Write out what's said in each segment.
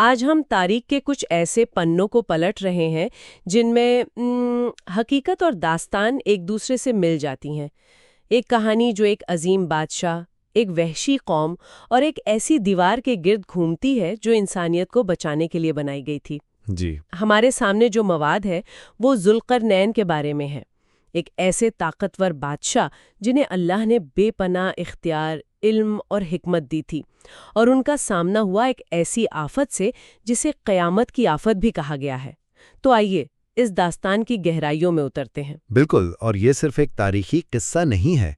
آج ہم تاریخ کے کچھ ایسے پنوں کو پلٹ رہے ہیں جن میں حقیقت اور داستان ایک دوسرے سے مل جاتی ہیں۔ ایک کہانی جو ایک عظیم بادشاہ، ایک وحشی قوم اور ایک ایسی دیوار کے گرد گھومتی ہے جو انسانیت کو بچانے کے لیے بنائی گئی تھی۔ جی ہمارے سامنے جو مواد ہے وہ ذوالقرنین کے بارے میں ہے، ایک ایسے طاقتور بادشاہ جنہیں اللہ نے بے پناہ اختیار، علم اور حکمت دی تھی، اور ان کا سامنا ہوا ایک ایسی آفت سے جسے قیامت کی آفت بھی کہا گیا ہے۔ تو آئیے اس داستان کی گہرائیوں میں اترتے ہیں۔ بالکل، اور یہ صرف ایک تاریخی قصہ نہیں ہے،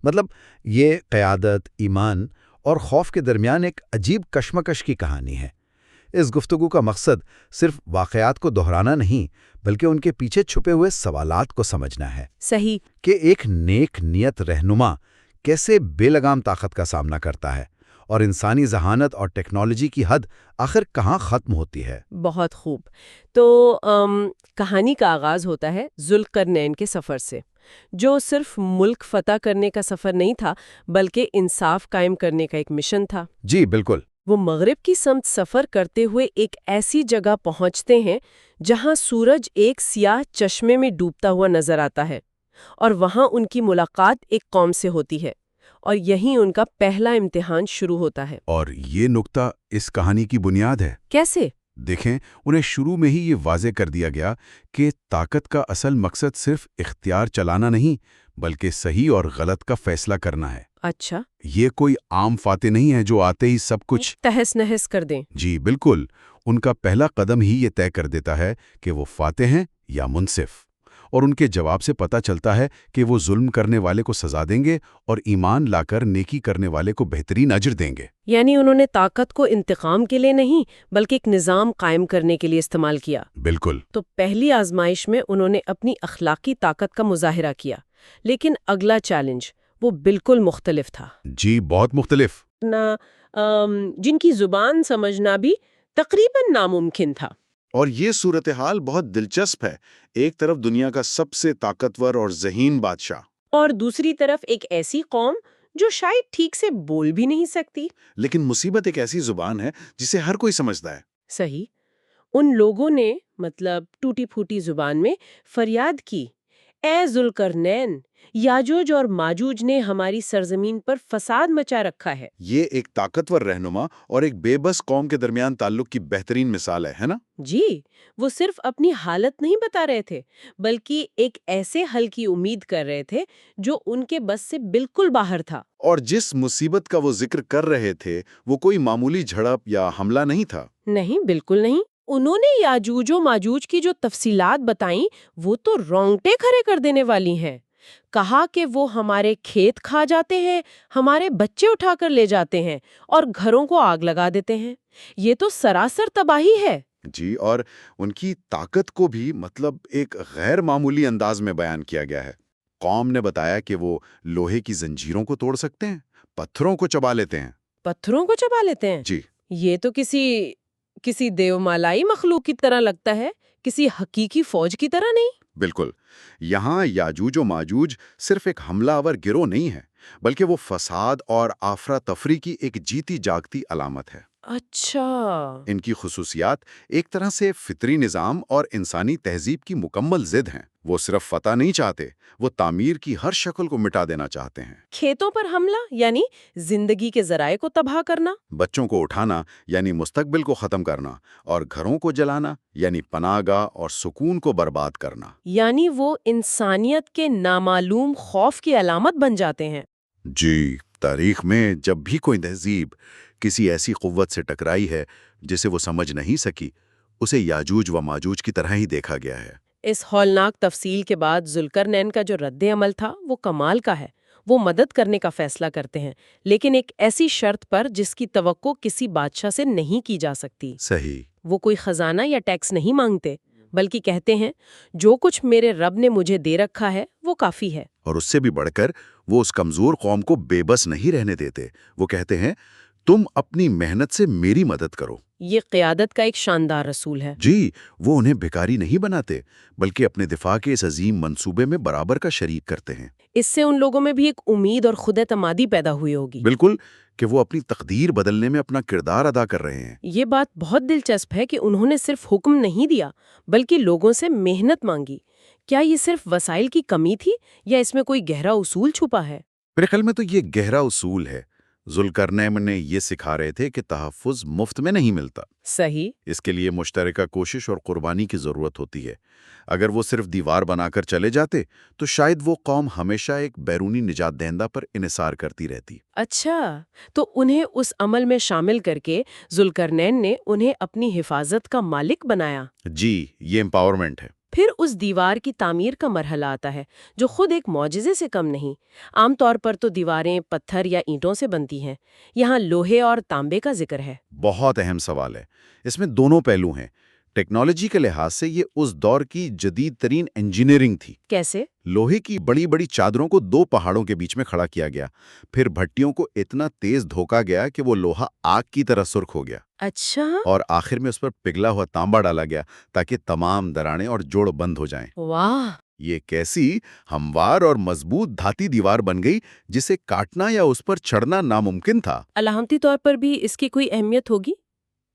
مطلب یہ قیادت، ایمان اور خوف کے درمیان ایک عجیب کشمکش کی کہانی ہے۔ اس گفتگو کا مقصد صرف واقعات کو دہرانا نہیں بلکہ ان کے پیچھے چھپے ہوئے سوالات کو سمجھنا ہے۔ صحیح کہ ایک نیک نیت رہنما کیسے بے لگام طاقت کا سامنا کرتا ہے، اور انسانی ذہانت اور ٹیکنالوجی کی حد آخر کہاں ختم ہوتی ہے۔ بہت خوب۔ تو کہانی کا آغاز ہوتا ہے ذوالقرنین کے سفر سے، جو صرف ملک فتح کرنے کا سفر نہیں تھا بلکہ انصاف قائم کرنے کا ایک مشن تھا۔ جی بالکل۔ وہ مغرب کی سمت سفر کرتے ہوئے ایک ایسی جگہ پہنچتے ہیں جہاں سورج ایک سیاہ چشمے میں ڈوبتا ہوا نظر آتا ہے، اور وہاں ان کی ملاقات ایک قوم سے ہوتی ہے، اور یہیں ان کا پہلا امتحان شروع ہوتا ہے۔ اور یہ نقطہ اس کہانی کی بنیاد ہے۔ کیسے؟ دیکھیں، انہیں شروع میں ہی یہ واضح کر دیا گیا کہ طاقت کا اصل مقصد صرف اختیار چلانا نہیں بلکہ صحیح اور غلط کا فیصلہ کرنا ہے۔ اچھا، یہ کوئی عام فاتح نہیں ہے جو آتے ہی سب کچھ تہس نہس کر دیں۔ جی بالکل، ان کا پہلا قدم ہی یہ طے کر دیتا ہے کہ وہ فاتح ہیں یا منصف، اور ان کے جواب سے پتہ چلتا ہے کہ وہ ظلم کرنے والے کو سزا دیں گے اور ایمان لا کر نیکی کرنے والے کو بہترین اجر دیں گے۔ یعنی انہوں نے طاقت کو انتقام کے لیے نہیں بلکہ ایک نظام قائم کرنے کے لیے استعمال کیا۔ بالکل۔ تو پہلی آزمائش میں انہوں نے اپنی اخلاقی طاقت کا مظاہرہ کیا، لیکن اگلا چیلنج وہ بالکل مختلف تھا۔ جی بہت مختلف۔ جن کی زبان سمجھنا بھی تقریباً ناممکن تھا۔ اور یہ صورتحال بہت دلچسپ ہے، ایک طرف دنیا کا سب سے طاقتور اور ذہین بادشاہ، اور دوسری طرف ایک ایسی قوم جو شاید ٹھیک سے بول بھی نہیں سکتی۔ لیکن مصیبت ایک ایسی زبان ہے جسے ہر کوئی سمجھتا ہے۔ صحیح، ان لوگوں نے ٹوٹی پھوٹی زبان میں فریاد کی، اے ذوالقرنین، یاجوج اور ماجوج نے ہماری سرزمین پر فساد مچا رکھا ہے۔ یہ ایک طاقتور رہنما اور ایک بے بس قوم کے درمیان تعلق کی بہترین مثال ہے نا؟ جی، وہ صرف اپنی حالت نہیں بتا رہے تھے بلکہ ایک ایسے حل کی امید کر رہے تھے جو ان کے بس سے بالکل باہر تھا۔ اور جس مصیبت کا وہ ذکر کر رہے تھے وہ کوئی معمولی جھڑپ یا حملہ نہیں تھا۔ نہیں، بالکل نہیں۔ انہوں نے یاجوج و ماجوج کی جو تفصیلات بتائیں وہ تو رونگٹے کھڑے کر دینے والی ہیں۔ کہا کہ وہ ہمارے کھیت کھا جاتے ہیں، ہمارے بچے اٹھا کر لے جاتے ہیں اور گھروں کو آگ لگا دیتے ہیں۔ یہ تو سراسر تباہی ہے۔ جی، اور ان کی طاقت کو بھی ایک غیر معمولی انداز میں بیان کیا گیا ہے۔ قوم نے بتایا کہ وہ لوہے کی زنجیروں کو توڑ سکتے ہیں، پتھروں کو چبا لیتے ہیں۔ پتھروں کو چبا لیتے ہیں؟ جی، یہ تو کسی دیومالائی مخلوق کی طرح لگتا ہے، کسی حقیقی فوج کی طرح نہیں۔ بالکل۔ یہاں یاجوج و ماجوج صرف ایک حملہ آور گروہ نہیں ہے بلکہ وہ فساد اور افراتفری کی ایک جیتی جاگتی علامت ہے۔ اچھا، ان کی خصوصیات ایک طرح سے فطری نظام اور انسانی تہذیب کی مکمل ضد ہیں۔ وہ صرف فتح نہیں چاہتے، وہ تعمیر کی ہر شکل کو مٹا دینا چاہتے ہیں۔ کھیتوں پر حملہ یعنی زندگی کے ذرائع کو تباہ کرنا، بچوں کو اٹھانا یعنی مستقبل کو ختم کرنا، اور گھروں کو جلانا یعنی پناہ گاہ اور سکون کو برباد کرنا۔ یعنی وہ انسانیت کے نامعلوم خوف کی علامت بن جاتے ہیں۔ جی، تاریخ میں جب بھی کوئی تہذیب کسی ایسی قوت سے ٹکرائی ہے جسے وہ سمجھ نہیں سکی، اسے یاجوج و ماجوج کی طرح ہی دیکھا گیا ہے۔ اس ہولناک تفصیل کے بعد ذوالقرنین کا جو رد عمل تھا وہ کمال کا ہے۔ وہ مدد کرنے کا فیصلہ کرتے ہیں، لیکن ایک ایسی شرط پر جس کی توقع کسی بادشاہ سے نہیں کی جا سکتی۔ صحیح۔ وہ کوئی خزانہ یا ٹیکس نہیں مانگتے بلکہ کہتے ہیں جو کچھ میرے رب نے مجھے دے رکھا ہے وہ کافی ہے۔ اور اس سے بھی بڑھ کر وہ اس کمزور قوم کو بے بس نہیں رہنے دیتے۔ وہ کہتے ہیں تم اپنی محنت سے میری مدد کرو۔ یہ قیادت کا ایک شاندار رسول ہے۔ جی، وہ انہیں بھکاری نہیں بناتے بلکہ اپنے دفاع کے اس عظیم منصوبے میں برابر کا شریک کرتے ہیں۔ اس سے ان لوگوں میں بھی ایک امید اور خود اعتمادی پیدا ہوئی ہوگی۔ بالکل، کہ وہ اپنی تقدیر بدلنے میں اپنا کردار ادا کر رہے ہیں۔ یہ بات بہت دلچسپ ہے کہ انہوں نے صرف حکم نہیں دیا بلکہ لوگوں سے محنت مانگی۔ کیا یہ صرف وسائل کی کمی تھی یا اس میں کوئی گہرا اصول چھپا ہے؟ میرے خیال میں تو یہ گہرا اصول ہے۔ ذوالقرنین نے یہ سکھا رہے تھے کہ تحفظ مفت میں نہیں ملتا، صحیح۔ اس کے لیے مشترکہ کوشش اور قربانی کی ضرورت ہوتی ہے۔ اگر وہ صرف دیوار بنا کر چلے جاتے تو شاید وہ قوم ہمیشہ ایک بیرونی نجات دہندہ پر انحصار کرتی رہتی۔ اچھا، تو انہیں اس عمل میں شامل کر کے ذوالقرنین نے انہیں اپنی حفاظت کا مالک بنایا۔ جی، یہ امپاورمنٹ ہے۔ پھر اس دیوار کی تعمیر کا مرحلہ آتا ہے جو خود ایک معجزے سے کم نہیں۔ عام طور پر تو دیواریں پتھر یا اینٹوں سے بنتی ہیں، یہاں لوہے اور تانبے کا ذکر ہے۔ بہت اہم سوال ہے۔ اس میں دونوں پہلو ہیں۔ ٹیکنالوجی کے لحاظ سے یہ اس دور کی جدید ترین انجینئرنگ تھی۔ کیسے؟ لوہے کی بڑی بڑی چادروں کو 2 پہاڑوں کے بیچ میں کھڑا کیا گیا، پھر بھٹیوں کو اتنا تیز دھوکا گیا کہ وہ لوہا آگ کی طرح سرخ ہو گیا، اچھا، اور آخر میں اس پر پگھلا ہوا تانبا ڈالا گیا تاکہ تمام دراڑیں اور جوڑ بند ہو جائیں۔ واہ! یہ کیسی ہموار اور مضبوط دھاتی دیوار بن گئی جسے کاٹنا یا اس پر چڑھنا ناممکن تھا۔ علامتی طور پر بھی اس کی کوئی اہمیت ہوگی؟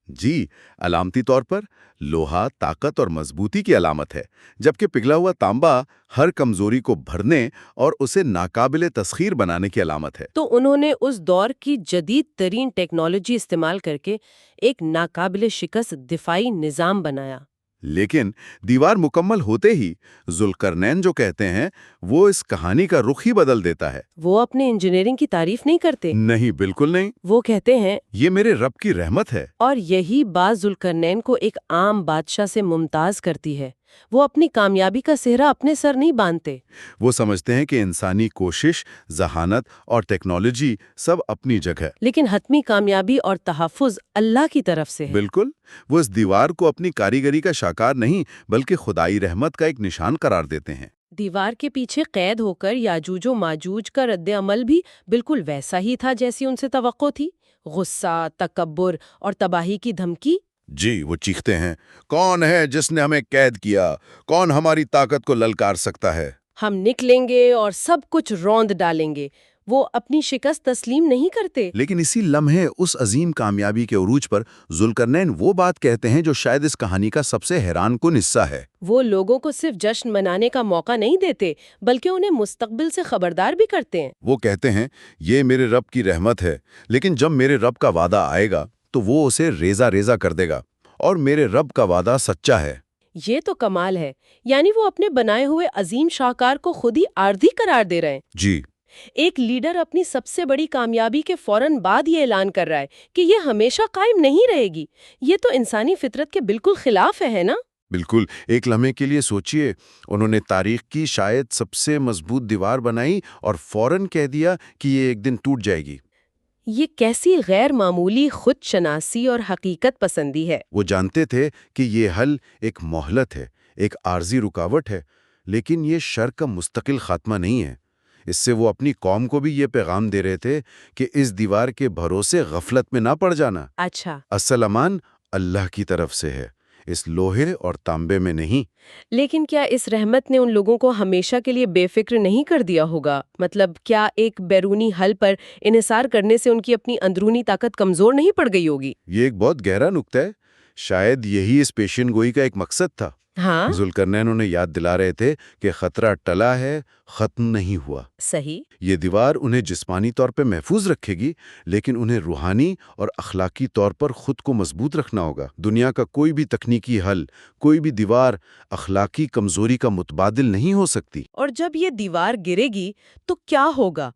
جی، علامتی طور پر لوہا طاقت اور مضبوطی کی علامت ہے، جبکہ پگھلا ہوا تانبا ہر کمزوری کو بھرنے اور اسے ناقابل تسخیر بنانے کی علامت ہے۔ تو انہوں نے اس دور کی جدید ترین ٹیکنالوجی استعمال کر کے ایک ناقابل شکست دفاعی نظام بنایا۔ لیکن دیوار مکمل ہوتے ہی ذوالقرنین جو کہتے ہیں وہ اس کہانی کا رخ ہی بدل دیتا ہے۔ وہ اپنے انجینئرنگ کی تعریف نہیں کرتے، نہیں، بالکل نہیں۔ وہ کہتے ہیں یہ میرے رب کی رحمت ہے۔ اور یہی بات ذوالقرنین کو ایک عام بادشاہ سے ممتاز کرتی ہے۔ وہ اپنی کامیابی کا سہرا اپنے سر نہیں باندھتے۔ وہ سمجھتے ہیں کہ انسانی کوشش، ذہانت اور ٹیکنالوجی سب اپنی جگہ، لیکن حتمی کامیابی اور تحفظ اللہ کی طرف سے ہے۔ بالکل۔ وہ اس دیوار کو اپنی کاریگری کا شاکار نہیں بلکہ خدائی رحمت کا ایک نشان قرار دیتے ہیں۔ دیوار کے پیچھے قید ہو کر یاجوج و ماجوج کا رد عمل بھی بالکل ویسا ہی تھا جیسی ان سے توقع تھی۔ غصہ، تکبر اور تباہی کی دھمکی۔ جی، وہ چیختے ہیں، کون ہے جس نے ہمیں قید کیا؟ کون ہماری طاقت کو للکار سکتا ہے؟ ہم نکلیں گے اور سب کچھ روند ڈالیں گے۔ وہ اپنی شکست تسلیم نہیں کرتے۔ لیکن اسی لمحے اس عظیم کامیابی کے عروج پر ذوالقرنین وہ بات کہتے ہیں جو شاید اس کہانی کا سب سے حیران کن حصہ ہے۔ وہ لوگوں کو صرف جشن منانے کا موقع نہیں دیتے بلکہ انہیں مستقبل سے خبردار بھی کرتے ہیں۔ وہ کہتے ہیں، یہ میرے رب کی رحمت ہے، لیکن جب میرے رب کا وعدہ آئے گا تو وہ اسے ریزہ ریزہ کر دے گا، اور میرے رب کا وعدہ سچا ہے۔ یہ تو کمال ہے، یعنی وہ اپنے بنائے ہوئے عظیم شاہکار کو خود ہی عارضی قرار دے رہے ہیں۔ جی، ایک لیڈر اپنی سب سے بڑی کامیابی کے فوراً بعد یہ اعلان کر رہا ہے کہ یہ ہمیشہ قائم نہیں رہے گی۔ یہ تو انسانی فطرت کے بالکل خلاف ہے نا؟ بالکل۔ ایک لمحے کے لیے سوچئے، انہوں نے تاریخ کی شاید سب سے مضبوط دیوار بنائی اور فوراً کہہ دیا کہ یہ ایک دن ٹوٹ جائے گی۔ یہ کیسی غیر معمولی خود شناسی اور حقیقت پسندی ہے۔ وہ جانتے تھے کہ یہ حل ایک مہلت ہے، ایک عارضی رکاوٹ ہے، لیکن یہ شر کا مستقل خاتمہ نہیں ہے۔ اس سے وہ اپنی قوم کو بھی یہ پیغام دے رہے تھے کہ اس دیوار کے بھروسے غفلت میں نہ پڑ جانا۔ اچھا، اصل امان اللہ کی طرف سے ہے، اس لوہے اور تانبے میں نہیں۔ لیکن کیا اس رحمت نے ان لوگوں کو ہمیشہ کے لیے بے فکر نہیں کر دیا ہوگا؟ مطلب کیا ایک بیرونی حل پر انحصار کرنے سے ان کی اپنی اندرونی طاقت کمزور نہیں پڑ گئی ہوگی؟ یہ ایک بہت گہرا نکتہ ہے۔ شاید یہی اس پیشین گوئی کا ایک مقصد تھا۔ ہاں، ذوالقرنین انہیں یاد دلا رہے تھے کہ خطرہ ٹلا ہے، ختم نہیں ہوا۔ صحیح۔ یہ دیوار انہیں جسمانی طور پہ محفوظ رکھے گی، لیکن انہیں روحانی اور اخلاقی طور پر خود کو مضبوط رکھنا ہوگا۔ دنیا کا کوئی بھی تکنیکی حل، کوئی بھی دیوار اخلاقی کمزوری کا متبادل نہیں ہو سکتی۔ اور جب یہ دیوار گرے گی تو کیا ہوگا؟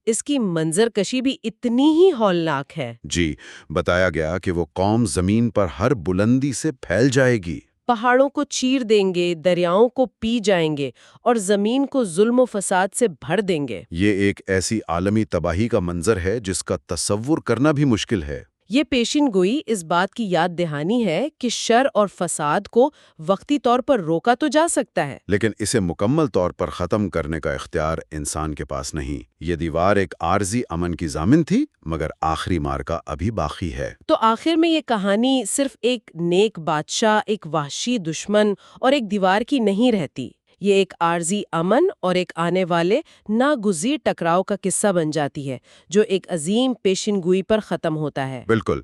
اس کی منظر کشی بھی اتنی ہی ہولناک ہے۔ جی، بتایا گیا کہ وہ قوم زمین پر ہر بلندی سے پھیل جائے گی۔ پہاڑوں کو چیر دیں گے، دریاؤں کو پی جائیں گے اور زمین کو ظلم و فساد سے بھر دیں گے۔ یہ ایک ایسی عالمی تباہی کا منظر ہے جس کا تصور کرنا بھی مشکل ہے۔ یہ پیشین گوئی اس بات کی یاد دہانی ہے کہ شر اور فساد کو وقتی طور پر روکا تو جا سکتا ہے، لیکن اسے مکمل طور پر ختم کرنے کا اختیار انسان کے پاس نہیں۔ یہ دیوار ایک عارضی امن کی ضامن تھی، مگر آخری مارکا ابھی باقی ہے۔ تو آخر میں یہ کہانی صرف ایک نیک بادشاہ، ایک وحشی دشمن اور ایک دیوار کی نہیں رہتی۔ یہ ایک عارضی امن اور ایک آنے والے ناگزیر ٹکراؤ کا قصہ بن جاتی ہے جو ایک عظیم پیشن گوئی پر ختم ہوتا ہے۔ بالکل،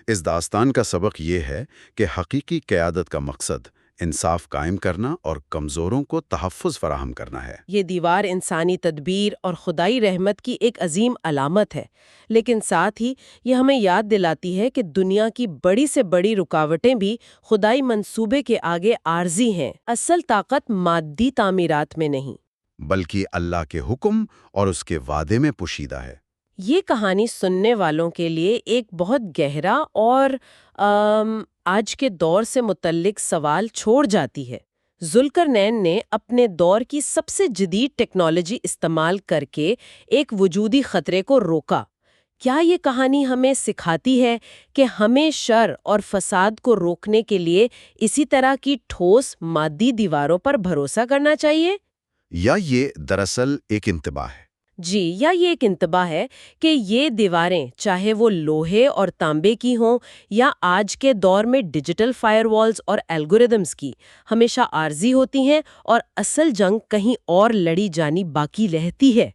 اس داستان کا سبق یہ ہے کہ حقیقی قیادت کا مقصد انصاف قائم کرنا اور کمزوروں کو تحفظ فراہم کرنا ہے۔ یہ دیوار انسانی تدبیر اور خدائی رحمت کی ایک عظیم علامت ہے، لیکن ساتھ ہی یہ ہمیں یاد دلاتی ہے کہ دنیا کی بڑی سے بڑی رکاوٹیں بھی خدائی منصوبے کے آگے عارضی ہیں۔ اصل طاقت مادی تعمیرات میں نہیں، بلکہ اللہ کے حکم اور اس کے وعدے میں پوشیدہ ہے۔ یہ کہانی سننے والوں کے لیے ایک بہت گہرا اور آج کے دور سے متعلق سوال چھوڑ جاتی ہے۔ ذوالقرنین نے اپنے دور کی سب سے جدید ٹیکنالوجی استعمال کر کے ایک وجودی خطرے کو روکا۔ کیا یہ کہانی ہمیں سکھاتی ہے کہ ہمیں شر اور فساد کو روکنے کے لیے اسی طرح کی ٹھوس مادی دیواروں پر بھروسہ کرنا چاہیے؟ یا یہ دراصل ایک انتباہ ہے؟ جی، یا یہ ایک انتباہ ہے کہ یہ دیواریں چاہے وہ لوہے اور تانبے کی ہوں یا آج کے دور میں ڈیجیٹل فائر والز اور الگوریدمز کی، ہمیشہ عارضی ہوتی ہیں اور اصل جنگ کہیں اور لڑی جانی باقی رہتی ہے۔